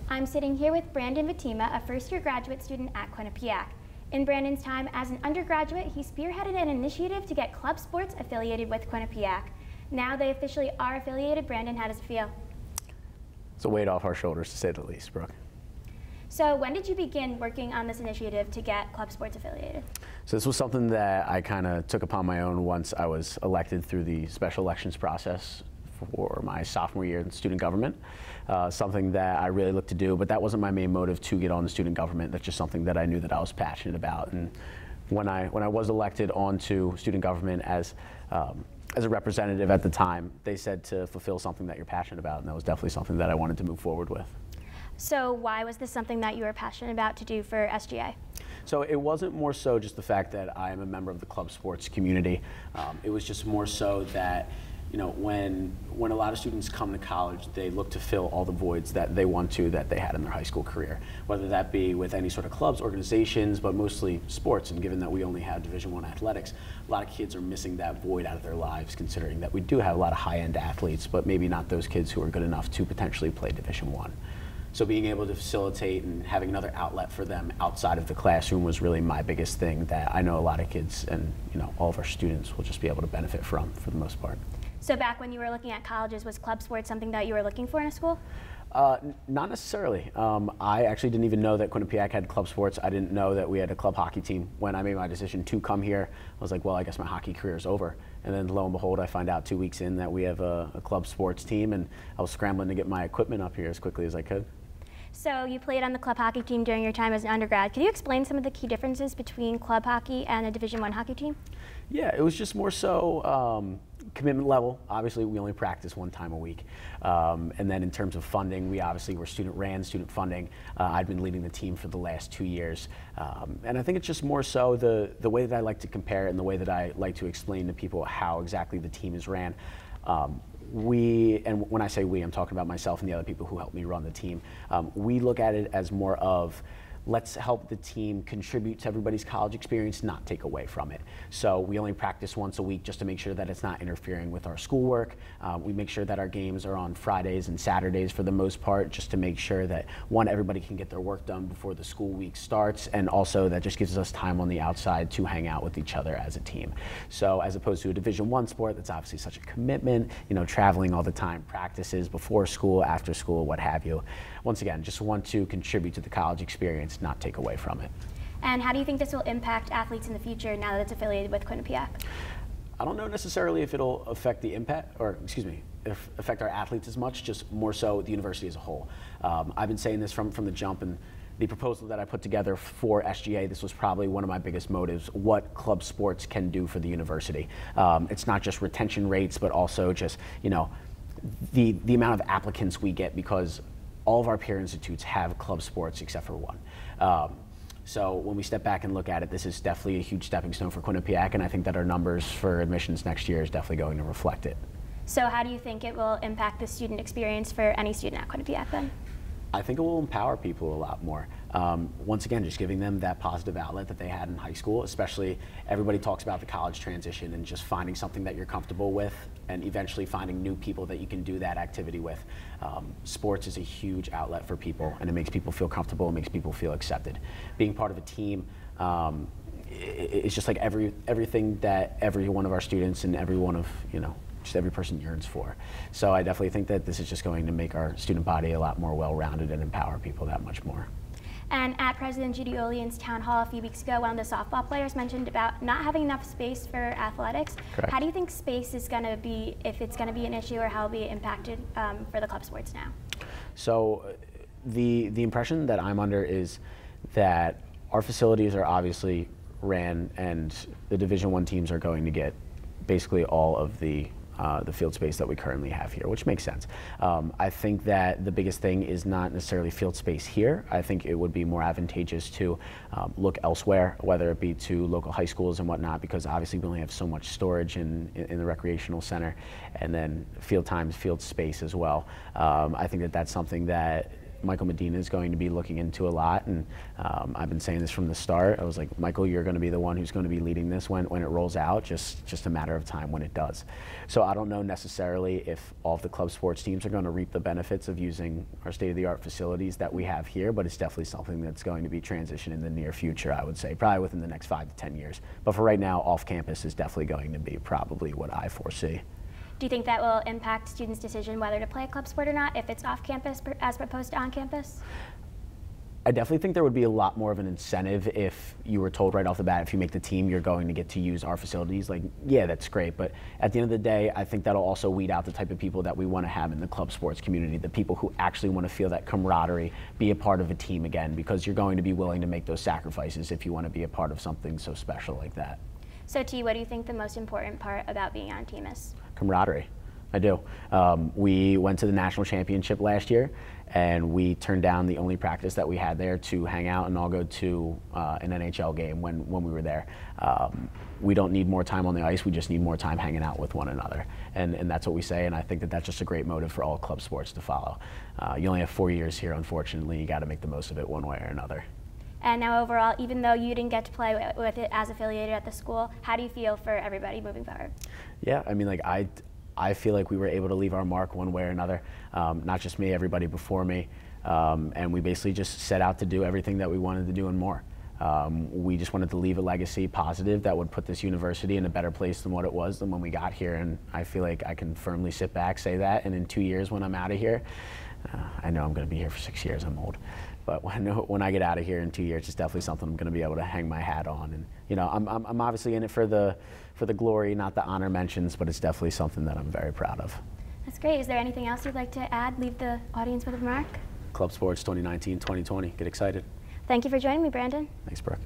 I'm sitting here with Brandon Vatima, a first-year graduate student at Quinnipiac. In Brandon's time as an undergraduate, he spearheaded an initiative to get club sports affiliated with Quinnipiac. Now they officially are affiliated. Brandon, how does it feel? It's a weight off our shoulders, to say the least, Brooke. So when did you begin working on this initiative to get club sports affiliated? So this was something that I kind of took upon my own once I was elected through the special elections process for my sophomore year in student government. Something that I really looked to do, but that wasn't my main motive to get on the student government. That's just something that I knew that I was passionate about. And when I was elected onto student government as a representative at the time, they said to fulfill something that you're passionate about, and that was definitely something that I wanted to move forward with. So why was this something that you were passionate about to do for SGA? So it wasn't more so just the fact that I am a member of the club sports community. It was just more so that, you know, when a lot of students come to college, they look to fill all the voids that they want to, that they had in their high school career, whether that be with any sort of clubs, organizations, but mostly sports. And given that we only have Division I athletics, a lot of kids are missing that void out of their lives, considering that we do have a lot of high-end athletes, but maybe not those kids who are good enough to potentially play Division I. So being able to facilitate and having another outlet for them outside of the classroom was really my biggest thing that I know a lot of kids and, you know, all of our students will just be able to benefit from for the most part. So back when you were looking at colleges, was club sports something that you were looking for in a school? Not necessarily. I actually didn't even know that Quinnipiac had club sports. I didn't know that we had a club hockey team. When I made my decision to come here, I was like, well, I guess my hockey career is over. And then lo and behold, I find out 2 weeks in that we have a club sports team, and I was scrambling to get my equipment up here as quickly as I could. So you played on the club hockey team during your time as an undergrad. Could you explain some of the key differences between club hockey and a Division I hockey team? Yeah, it was just more so commitment level. Obviously, we only practice 1 time a week. And then in terms of funding, we obviously were student-ran, student funding. I've been leading the team for the last 2 years. And I think it's just more so the way that I like to compare it and the way that I like to explain to people how exactly the team is ran. And when I say we, I'm talking about myself and the other people who helped me run the team. We look at it as more of, let's help the team contribute to everybody's college experience, not take away from it. So we only practice once a week just to make sure that it's not interfering with our schoolwork. We make sure that our games are on Fridays and Saturdays for the most part, just to make sure that, one, everybody can get their work done before the school week starts, and also that just gives us time on the outside to hang out with each other as a team. So as opposed to a Division I sport, that's obviously such a commitment, you know, traveling all the time, practices before school, after school, what have you. Once again, just want to contribute to the college experience, not take away from it. And how do you think this will impact athletes in the future now that it's affiliated with Quinnipiac? I don't know necessarily if it'll affect the impact, or excuse me, affect our athletes as much, just more so the university as a whole. I've been saying this from the jump, and the proposal that I put together for SGA, this was probably one of my biggest motives, what club sports can do for the university. It's not just retention rates, but also just, you know, the amount of applicants we get, because all of our peer institutes have club sports except for one. So when we step back and look at it, this is definitely a huge stepping stone for Quinnipiac, and I think that our numbers for admissions next year is definitely going to reflect it. So how do you think it will impact the student experience for any student at Quinnipiac then? I think it will empower people a lot more. Once again, just giving them that positive outlet that they had in high school, especially everybody talks about the college transition and just finding something that you're comfortable with and eventually finding new people that you can do that activity with. Sports is a huge outlet for people, and it makes people feel comfortable, it makes people feel accepted. Being part of a team, it's just like everything that every one of our students and every one of, you know, just every person yearns for. So I definitely think that this is just going to make our student body a lot more well-rounded and empower people that much more. And at President Judy Olian's town hall a few weeks ago, one of the softball players mentioned about not having enough space for athletics. Correct. How do you think space is going to be, if it's going to be an issue, or how it'll be impacted for the club sports now? So the impression that I'm under is that our facilities are obviously ran, and the Division I teams are going to get basically all of the field space that we currently have here, which makes sense. I think that the biggest thing is not necessarily field space here. I think it would be more advantageous to look elsewhere, whether it be to local high schools and whatnot, because obviously we only have so much storage in the recreational center, and then field times, field space as well. I think that that's something that Michael Medina is going to be looking into a lot, and I've been saying this from the start. I was like, Michael, you're going to be the one who's going to be leading this when it rolls out, just a matter of time when it does. So I don't know necessarily if all of the club sports teams are going to reap the benefits of using our state-of-the-art facilities that we have here, but it's definitely something that's going to be transitioned in the near future, I would say, probably within the next 5 to 10 years. But for right now, off-campus is definitely going to be probably what I foresee. Do you think that will impact students' decision whether to play a club sport or not if it's off-campus as opposed to on-campus? I definitely think there would be a lot more of an incentive if you were told right off the bat, if you make the team, you're going to get to use our facilities. Like, yeah, that's great. But at the end of the day, I think that'll also weed out the type of people that we want to have in the club sports community, the people who actually want to feel that camaraderie, be a part of a team again, because you're going to be willing to make those sacrifices if you want to be a part of something so special like that. So T, what do you think the most important part about being on a team is? Camaraderie. I do. We went to the national championship last year, and we turned down the only practice that we had there to hang out and all go to an NHL game when we were there. We don't need more time on the ice, we just need more time hanging out with one another. And that's what we say, and I think that that's just a great motive for all club sports to follow. You only have 4 years here, unfortunately. You got to make the most of it one way or another. And now overall, even though you didn't get to play with it as affiliated at the school, how do you feel for everybody moving forward? Yeah, I mean, like I feel like we were able to leave our mark one way or another, not just me, everybody before me, and we basically just set out to do everything that we wanted to do and more. We just wanted to leave a legacy positive that would put this university in a better place than what it was than when we got here, and I feel like I can firmly sit back, say that, and in 2 years when I'm out of here, I know I'm going to be here for 6 years, I'm old. But when I get out of here in 2 years, it's definitely something I'm going to be able to hang my hat on. And you know, I'm obviously in it for the glory, not the honor mentions, but it's definitely something that I'm very proud of. That's great. Is there anything else you'd like to add? Leave the audience with a remark. Club Sports 2019-2020. Get excited. Thank you for joining me, Brandon. Thanks, Brooke.